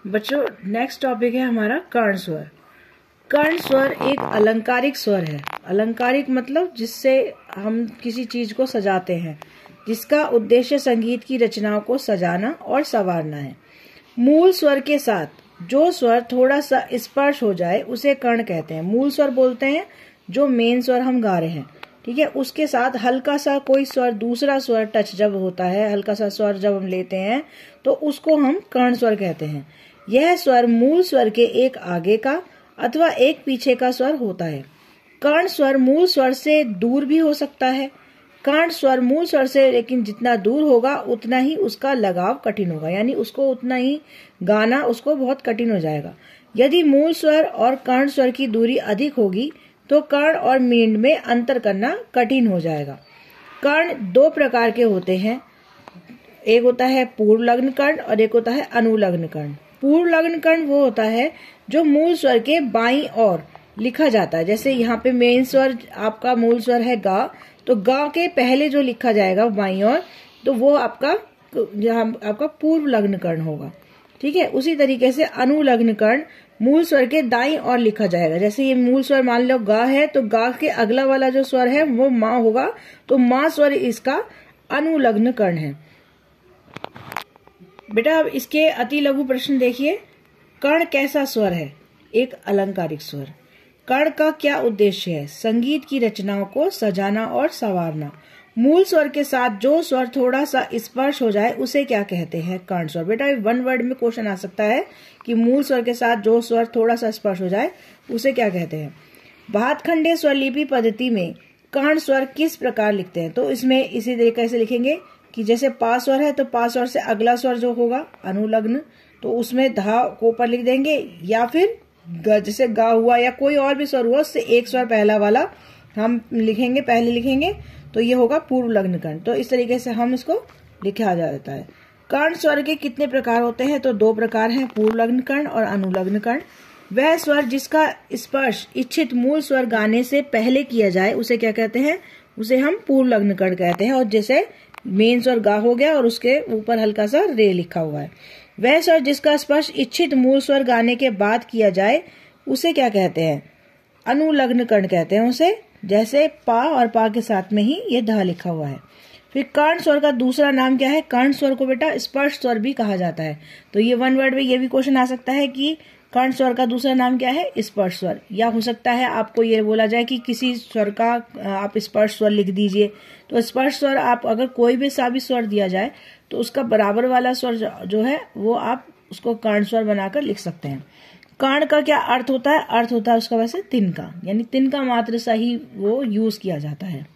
बच्चों next topic है हमारा कर्ण स्वर। कर्ण स्वर एक अलंकारिक स्वर है। अलंकारिक मतलब जिससे हम किसी चीज को सजाते हैं, जिसका उद्देश्य संगीत की रचनाओं को सजाना और संवारना है। मूल स्वर के साथ जो स्वर थोड़ा सा स्पर्श हो जाए उसे कर्ण कहते हैं। मूल स्वर बोलते हैं जो मेन स्वर हम गा रहे हैं, ठीक है, उसके साथ हल्का सा कोई स्वर दूसरा स्वर टच जब होता है, हल्का सा स्वर जब हम लेते हैं तो उसको हम कर्ण स्वर कहते हैं। यह स्वर मूल स्वर के एक आगे का अथवा एक पीछे का स्वर होता है। कर्ण स्वर मूल स्वर से दूर भी हो सकता है। कर्ण स्वर मूल स्वर से लेकिन जितना दूर होगा उतना ही उसका लगाव कठिन होगा, यानी उसको उतना ही गाना उसको बहुत कठिन हो जाएगा। यदि मूल स्वर और कर्ण स्वर की दूरी अधिक होगी तो कर्ण और मींड में अंतर करना कठिन हो जाएगा। कर्ण दो प्रकार के होते हैं, एक होता है पूर्व लग्न कर्ण और एक होता है अनुलग्न कर्ण। पूर्व लग्न कर्ण वो होता है जो मूल स्वर के बाईं ओर लिखा जाता है। जैसे यहाँ पे मेन स्वर आपका मूल स्वर है गा, तो गा के पहले जो लिखा जाएगा बाईं ओर, तो वो आपका पूर्व लग्न कर्ण होगा, ठीक है। उसी तरीके से अनुलग्न कर्ण मूल स्वर के दाईं ओर लिखा जाएगा। जैसे ये मूल स्वर मान लो गा है, तो गा के अगला वाला जो स्वर है वो माँ होगा, तो माँ स्वर इसका अनुलग्न कर्ण है। बेटा अब इसके अति लघु प्रश्न देखिए। कर्ण कैसा स्वर है? एक अलंकारिक स्वर। कर्ण का क्या उद्देश्य है? संगीत की रचनाओं को सजाना और संवारना। मूल स्वर के साथ जो स्वर थोड़ा सा स्पर्श हो जाए उसे क्या कहते हैं? कर्ण स्वर। बेटा वन वर्ड में क्वेश्चन आ सकता है कि मूल स्वर के साथ जो स्वर थोड़ा सा स्पर्श हो जाए उसे क्या कहते हैं। भातखंडे स्वरलिपि पद्धति में कर्ण स्वर किस प्रकार लिखते हैं? तो इसमें इसी तरीके से लिखेंगे कि जैसे पा स्वर है तो पा स्वर से अगला स्वर जो होगा अनुलग्न, तो उसमें धा को ऊपर लिख देंगे, या फिर जैसे गा हुआ या कोई और भी स्वर हुआ उससे एक स्वर पहला वाला हम लिखेंगे, पहले लिखेंगे, तो ये होगा पूर्व लग्न कर्ण। तो इस तरीके से हम इसको लिखा जाता है। कर्ण स्वर के कितने प्रकार होते हैं? तो दो प्रकार हैं, पूर्व लग्न कर्ण और अनुलग्न कर्ण। वह स्वर जिसका स्पर्श इच्छित मूल स्वर गाने से पहले किया जाए उसे क्या कहते हैं? उसे हम पूर्व लग्न कर्ण कहते हैं। और जैसे मेन स्वर गा हो गया और उसके ऊपर हल्का सा रे लिखा हुआ है। वह स्वर जिसका स्पर्श इच्छित मूल स्वर गाने के बाद किया जाए उसे क्या कहते हैं? अनुलग्न कर्ण कहते हैं उसे। जैसे पा और पा के साथ में ही ये धा लिखा हुआ है। फिर कर्ण स्वर का दूसरा नाम क्या है? कर्ण स्वर को बेटा स्पर्श स्वर भी कहा जाता है। तो ये वन वर्ड में ये भी क्वेश्चन आ सकता है कि कर्ण स्वर का दूसरा नाम क्या है? स्पर्श स्वर। या हो सकता है आपको ये बोला जाए कि किसी स्वर का आप स्पर्श स्वर लिख दीजिए। तो स्पर्श स्वर आप अगर कोई भी सा भी स्वर दिया जाए तो उसका बराबर वाला स्वर जो है वो आप उसको कर्ण स्वर बनाकर लिख सकते हैं। कर्ण का क्या अर्थ होता है? अर्थ होता है उसका वैसे तिनका, यानी तिनका मात्र सा ही वो यूज किया जाता है।